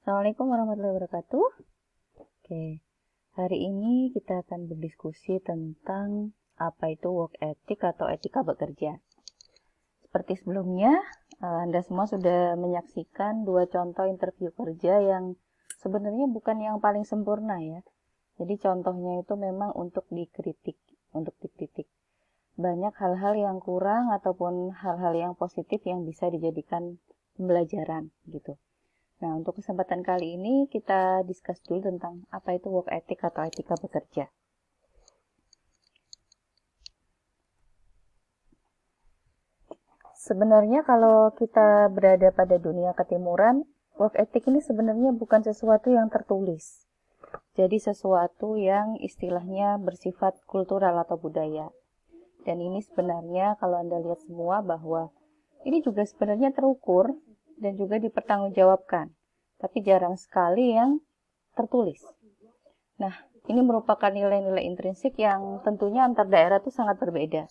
Assalamualaikum warahmatullahi wabarakatuh. Oke, hari ini kita akan berdiskusi tentang apa itu work ethic atau etika bekerja. Seperti sebelumnya, Anda semua sudah menyaksikan dua contoh interview kerja yang sebenarnya bukan yang paling sempurna ya. Jadi contohnya itu memang untuk dikritik. Banyak hal-hal yang kurang ataupun hal-hal yang positif yang bisa dijadikan pembelajaran gitu. Nah, untuk kesempatan kali ini kita discuss dulu tentang apa itu work ethic atau etika bekerja. Sebenarnya kalau kita berada pada dunia ketimuran, work ethic ini sebenarnya bukan sesuatu yang tertulis. Jadi sesuatu yang istilahnya bersifat kultural atau budaya. Dan ini sebenarnya kalau Anda lihat semua bahwa ini juga sebenarnya terukur dan juga dipertanggungjawabkan. Tapi jarang sekali yang tertulis. Nah, ini merupakan nilai-nilai intrinsik yang tentunya antar daerah itu sangat berbeda.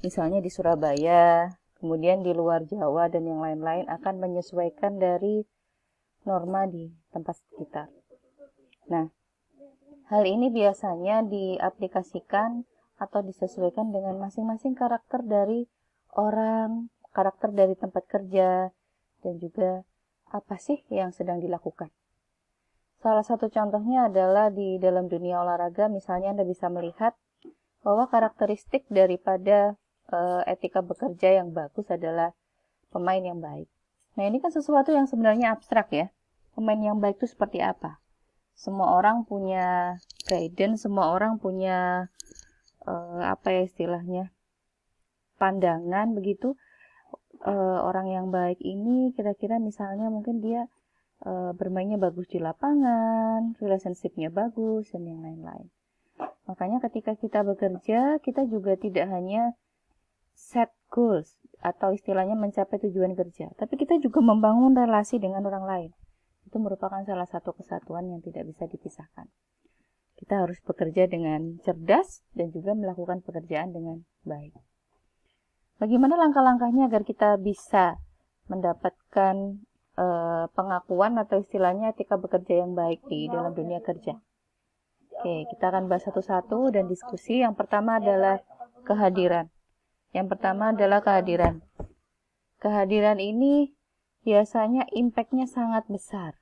Misalnya di Surabaya, kemudian di luar Jawa dan yang lain-lain akan menyesuaikan dari norma di tempat sekitar. Nah, hal ini biasanya diaplikasikan atau disesuaikan dengan masing-masing karakter dari orang, karakter dari tempat kerja, dan juga apa sih yang sedang dilakukan. Salah satu contohnya adalah di dalam dunia olahraga, misalnya Anda bisa melihat bahwa karakteristik daripada etika bekerja yang bagus adalah pemain yang baik. Nah, ini kan sesuatu yang sebenarnya abstrak ya. Pemain yang baik itu seperti apa? Semua orang punya guidance, semua orang punya apa ya istilahnya, pandangan begitu. Orang yang baik ini kira-kira misalnya mungkin dia bermainnya bagus di lapangan, relationship-nya bagus, dan yang lain-lain. Makanya ketika kita bekerja, kita juga tidak hanya set goals atau istilahnya mencapai tujuan kerja, tapi kita juga membangun relasi dengan orang lain. Itu merupakan salah satu kesatuan yang tidak bisa dipisahkan. Kita harus bekerja dengan cerdas dan juga melakukan pekerjaan dengan baik. Bagaimana langkah-langkahnya agar kita bisa mendapatkan pengakuan atau istilahnya etika bekerja yang baik di dalam dunia kerja? Oke, kita akan bahas satu-satu dan diskusi. Yang pertama adalah kehadiran. Kehadiran ini biasanya impact-nya sangat besar.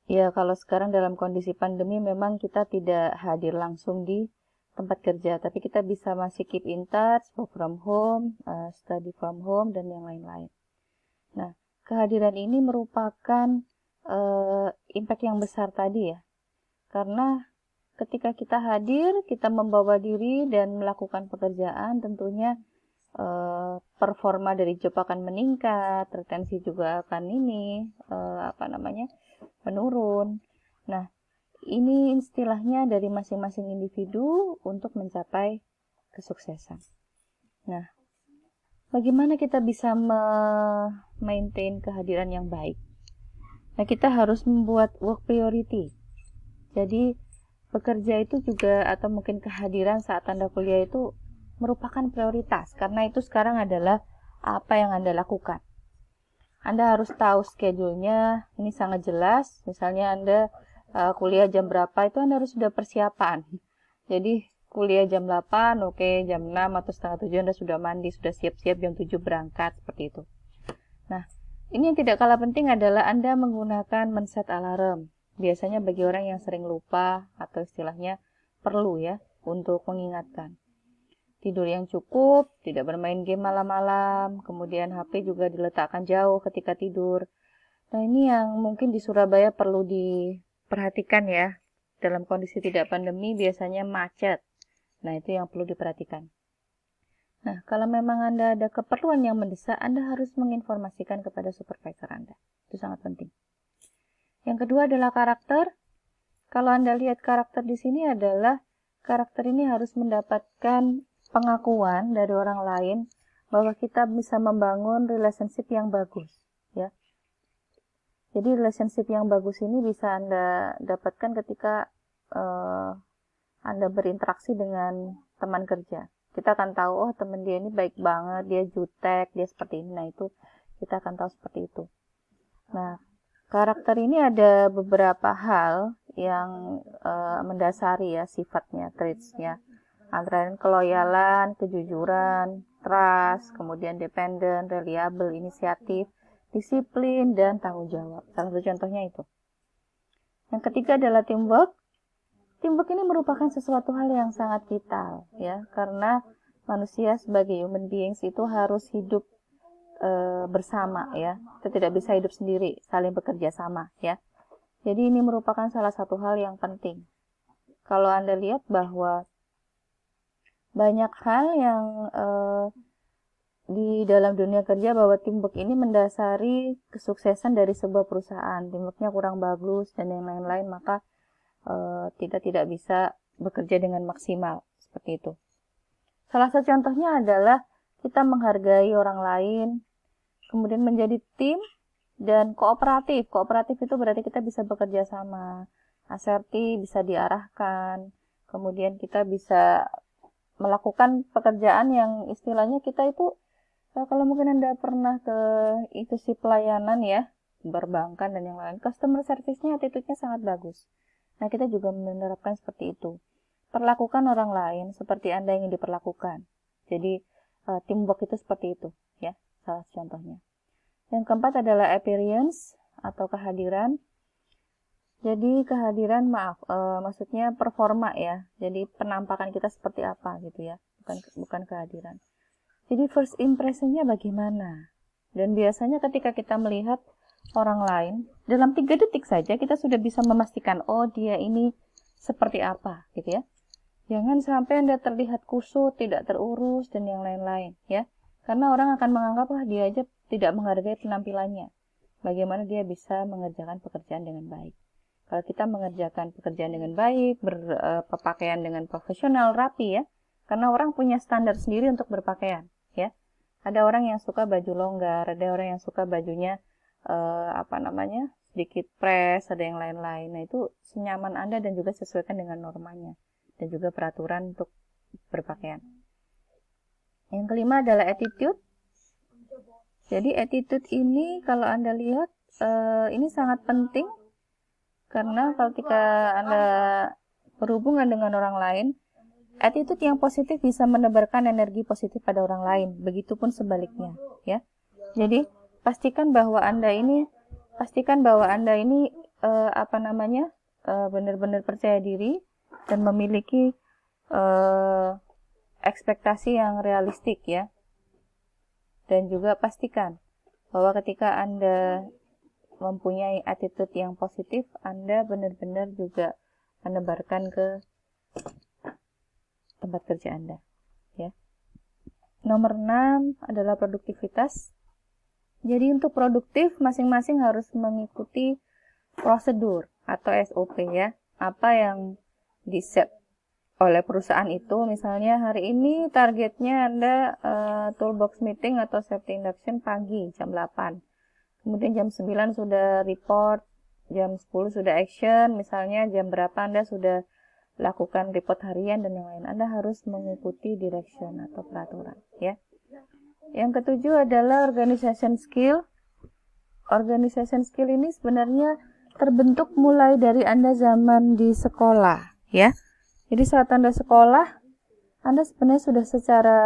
Ya, kalau sekarang dalam kondisi pandemi memang kita tidak hadir langsung di tempat kerja, tapi kita bisa masih keep in touch, work from home, study from home, dan yang lain-lain. Nah, kehadiran ini merupakan impact yang besar tadi ya, karena ketika kita hadir, kita membawa diri dan melakukan pekerjaan, tentunya performa dari job akan meningkat, retensi juga akan menurun. Nah, ini istilahnya dari masing-masing individu untuk mencapai kesuksesan. Nah, bagaimana kita bisa maintain kehadiran yang baik? Nah, kita harus membuat work priority. Jadi, bekerja itu juga atau mungkin kehadiran saat Anda kuliah itu merupakan prioritas. Karena itu sekarang adalah apa yang Anda lakukan. Anda harus tahu schedule-nya, ini sangat jelas. Misalnya Anda kuliah jam berapa, itu Anda harus sudah persiapan. Jadi kuliah jam 8, oke, jam 6 atau setengah 7 Anda sudah mandi, sudah siap-siap jam 7 berangkat, seperti itu. Nah, ini yang tidak kalah penting adalah Anda menggunakan men-set alarm. Biasanya bagi orang yang sering lupa atau istilahnya perlu ya untuk mengingatkan. Tidur yang cukup, tidak bermain game malam-malam, kemudian HP juga diletakkan jauh ketika tidur. Nah, ini yang mungkin di Surabaya perlu diperhatikan ya. Dalam kondisi tidak pandemi biasanya macet. Nah, itu yang perlu diperhatikan. Nah, kalau memang Anda ada keperluan yang mendesak, Anda harus menginformasikan kepada supervisor Anda. Itu sangat penting. Yang kedua adalah karakter. Kalau Anda lihat karakter di sini adalah karakter ini harus mendapatkan pengakuan dari orang lain bahwa kita bisa membangun relationship yang bagus ya. Jadi relationship yang bagus ini bisa Anda dapatkan ketika Anda berinteraksi dengan teman kerja. Kita akan tahu, oh teman dia ini baik banget, dia jutek, dia seperti ini. Nah, itu kita akan tahu seperti itu. Nah, karakter ini ada beberapa hal yang mendasari ya sifatnya, traits-nya. Antara lain keloyalan, kejujuran, trust, kemudian dependent, reliable, inisiatif, disiplin, dan tanggung jawab. Salah satu contohnya itu. Yang ketiga adalah teamwork. Teamwork ini merupakan sesuatu hal yang sangat vital ya, karena manusia sebagai human beings itu harus hidup bersama ya. Kita tidak bisa hidup sendiri, saling bekerja sama ya. Jadi ini merupakan salah satu hal yang penting. Kalau Anda lihat bahwa banyak hal yang di dalam dunia kerja bahwa teamwork ini mendasari kesuksesan dari sebuah perusahaan. Teamworknya kurang bagus dan yang lain-lain, maka tidak bisa bekerja dengan maksimal seperti itu. Salah satu contohnya adalah kita menghargai orang lain, kemudian menjadi tim dan kooperatif. Kooperatif itu berarti kita bisa bekerja sama, asertif, bisa diarahkan, kemudian kita bisa melakukan pekerjaan yang istilahnya kita itu, kalau mungkin Anda pernah ke institusi pelayanan ya, perbankan dan yang lain, customer service-nya, attitude-nya sangat bagus. Nah, kita juga menerapkan seperti itu. Perlakukan orang lain seperti Anda ingin diperlakukan. Jadi, teamwork itu seperti itu, ya, salah contohnya. Yang keempat adalah appearance atau kehadiran. Jadi, kehadiran, maksudnya performa ya. Jadi, penampakan kita seperti apa gitu ya, bukan kehadiran. Jadi, first impression-nya bagaimana? Dan biasanya ketika kita melihat orang lain, dalam 3 detik saja kita sudah bisa memastikan, oh dia ini seperti apa, gitu ya. Jangan sampai Anda terlihat kusut, tidak terurus, dan yang lain-lain, ya. Karena orang akan menganggap, wah dia aja tidak menghargai penampilannya. Bagaimana dia bisa mengerjakan pekerjaan dengan baik. Kalau kita mengerjakan pekerjaan dengan baik, berpakaian dengan profesional, rapi ya. Karena orang punya standar sendiri untuk berpakaian, ya. Ada orang yang suka baju longgar, ada orang yang suka bajunya sedikit press, ada yang lain-lain. Nah, itu senyaman Anda dan juga sesuaikan dengan normanya dan juga peraturan untuk berpakaian. Yang kelima adalah attitude. Jadi attitude ini kalau Anda lihat ini sangat penting karena ketika Anda berhubungan dengan orang lain, attitude yang positif bisa menebarkan energi positif pada orang lain. Begitupun sebaliknya, ya. Jadi pastikan bahwa Anda ini benar-benar percaya diri dan memiliki ekspektasi yang realistik ya. Dan juga pastikan bahwa ketika Anda mempunyai attitude yang positif, Anda benar-benar juga menebarkan ke tempat kerja Anda ya. Nomor 6 adalah produktivitas. Jadi untuk produktif, masing-masing harus mengikuti prosedur atau SOP ya. Apa yang di-set oleh perusahaan itu. Misalnya hari ini targetnya Anda toolbox meeting atau safety induction pagi jam 8. Kemudian jam 9 sudah report, jam 10 sudah action. Misalnya jam berapa Anda sudah lakukan report harian dan yang lain. Anda harus mengikuti direction atau peraturan ya. Yang ketujuh adalah organization skill. Organization skill ini sebenarnya terbentuk mulai dari Anda zaman di sekolah, ya. Jadi saat Anda sekolah, Anda sebenarnya sudah secara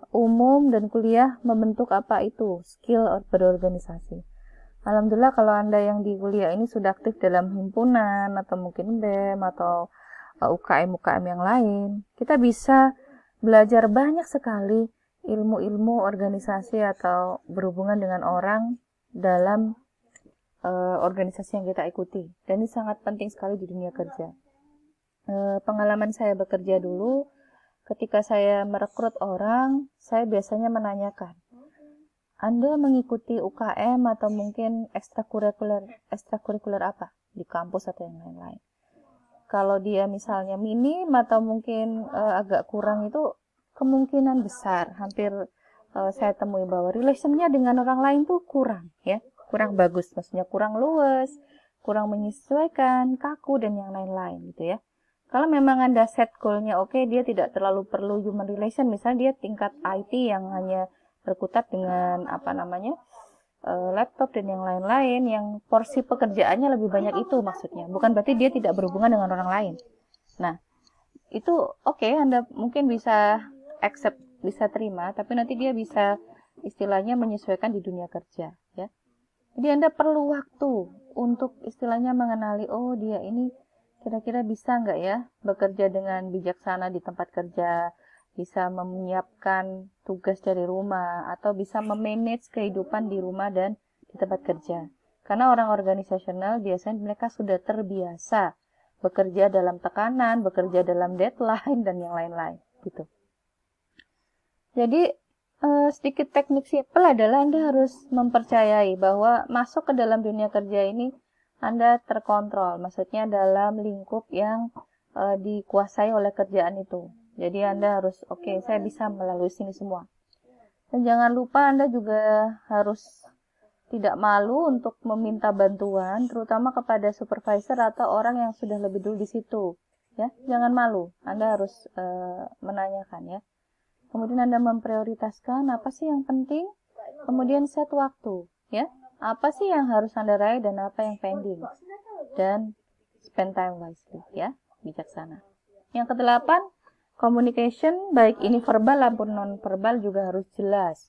umum dan kuliah membentuk apa itu skill berorganisasi. Alhamdulillah kalau Anda yang di kuliah ini sudah aktif dalam himpunan atau mungkin BEM atau UKM-UKM yang lain, kita bisa belajar banyak sekali ilmu-ilmu organisasi atau berhubungan dengan orang dalam organisasi yang kita ikuti. Dan ini sangat penting sekali di dunia kerja. Pengalaman saya bekerja dulu, ketika saya merekrut orang, saya biasanya menanyakan, Anda mengikuti UKM atau mungkin ekstrakurikuler apa di kampus atau yang lain-lain. Kalau dia misalnya minim atau mungkin agak kurang, itu kemungkinan besar hampir saya temui bahwa relationnya dengan orang lain tuh kurang ya, kurang bagus, maksudnya kurang luas, kurang menyesuaikan, kaku dan yang lain-lain gitu ya. Kalau memang Anda set goal-nya oke, dia tidak terlalu perlu human relation, misalnya dia tingkat IT yang hanya berkutat dengan laptop dan yang lain-lain, yang porsi pekerjaannya lebih banyak itu maksudnya. Bukan berarti dia tidak berhubungan dengan orang lain. Nah, itu oke, Anda mungkin bisa accept, bisa terima, tapi nanti dia bisa istilahnya menyesuaikan di dunia kerja, ya. Jadi Anda perlu waktu untuk istilahnya mengenali, oh dia ini kira-kira bisa nggak ya bekerja dengan bijaksana di tempat kerja, bisa menyiapkan tugas dari rumah, atau bisa memanage kehidupan di rumah dan di tempat kerja. Karena orang organisasional biasanya mereka sudah terbiasa bekerja dalam tekanan, bekerja dalam deadline, dan yang lain-lain, gitu. Jadi, sedikit teknik simpel adalah Anda harus mempercayai bahwa masuk ke dalam dunia kerja ini Anda terkontrol, maksudnya dalam lingkup yang dikuasai oleh kerjaan itu. Jadi Anda harus, oke, saya bisa melalui sini semua. Dan jangan lupa Anda juga harus tidak malu untuk meminta bantuan, terutama kepada supervisor atau orang yang sudah lebih dulu di situ. Ya, jangan malu, Anda harus menanyakan, ya. Kemudian Anda memprioritaskan apa sih yang penting, kemudian set waktu, ya. Apa sih yang harus Anda raih dan apa yang pending. Dan spend time wisely, ya, bijaksana. Yang kedelapan, communication, baik ini verbal maupun non-verbal juga harus jelas.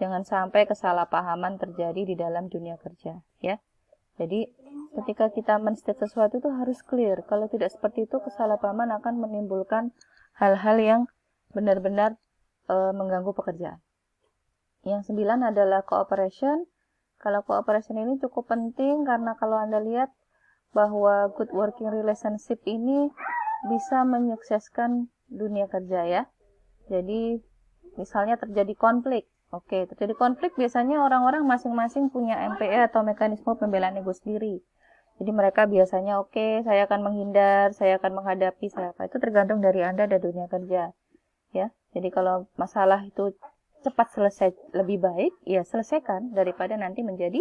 Jangan sampai kesalahpahaman terjadi di dalam dunia kerja, ya. Jadi, ketika kita men-state sesuatu itu harus clear. Kalau tidak seperti itu, kesalahpahaman akan menimbulkan hal-hal yang benar-benar mengganggu pekerjaan. Yang 9 adalah cooperation. Kalau cooperation ini cukup penting karena kalau Anda lihat bahwa good working relationship ini bisa menyukseskan dunia kerja, ya. Jadi misalnya terjadi konflik. Oke, terjadi konflik biasanya orang-orang masing-masing punya MPE atau mekanisme pembelaan ego sendiri. Jadi mereka biasanya oke, saya akan menghindar, saya akan menghadapi, saya apa. Itu tergantung dari Anda dan dunia kerja. Ya, jadi kalau masalah itu cepat selesai lebih baik, ya selesaikan daripada nanti menjadi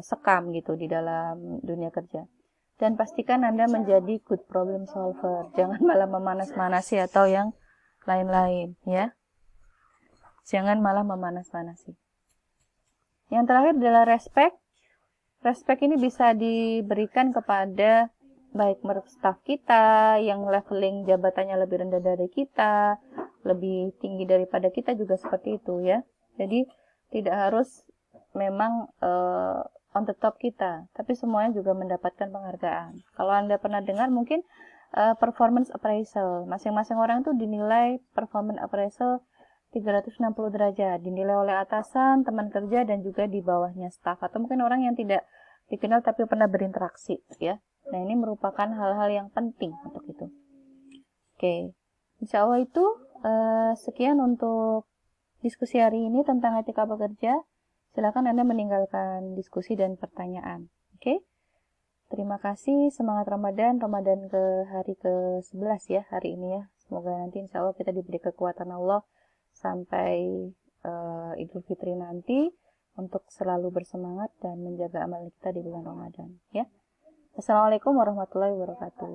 sekam gitu di dalam dunia kerja. Dan pastikan Anda menjadi good problem solver, jangan malah memanas-manasi atau yang lain-lain, ya. Jangan malah memanas-manasi. Yang terakhir adalah respect. Respect ini bisa diberikan kepada baik staff kita yang leveling jabatannya lebih rendah dari kita, lebih tinggi daripada kita juga seperti itu, ya. Jadi tidak harus memang on the top kita, tapi semuanya juga mendapatkan penghargaan. Kalau Anda pernah dengar mungkin performance appraisal, masing-masing orang itu dinilai performance appraisal 360 derajat, dinilai oleh atasan, teman kerja, dan juga di bawahnya staff, atau mungkin orang yang tidak dikenal tapi pernah berinteraksi, ya. Nah, ini merupakan hal-hal yang penting untuk itu. Oke, insya Allah itu sekian untuk diskusi hari ini tentang etika bekerja. Silakan Anda meninggalkan diskusi dan pertanyaan. Oke, terima kasih. Semangat Ramadan ke hari ke-11 ya hari ini, ya. Semoga nanti insya Allah kita diberi kekuatan Allah sampai Idul Fitri nanti untuk selalu bersemangat dan menjaga amal kita di bulan Ramadan, ya. Assalamualaikum warahmatullahi wabarakatuh.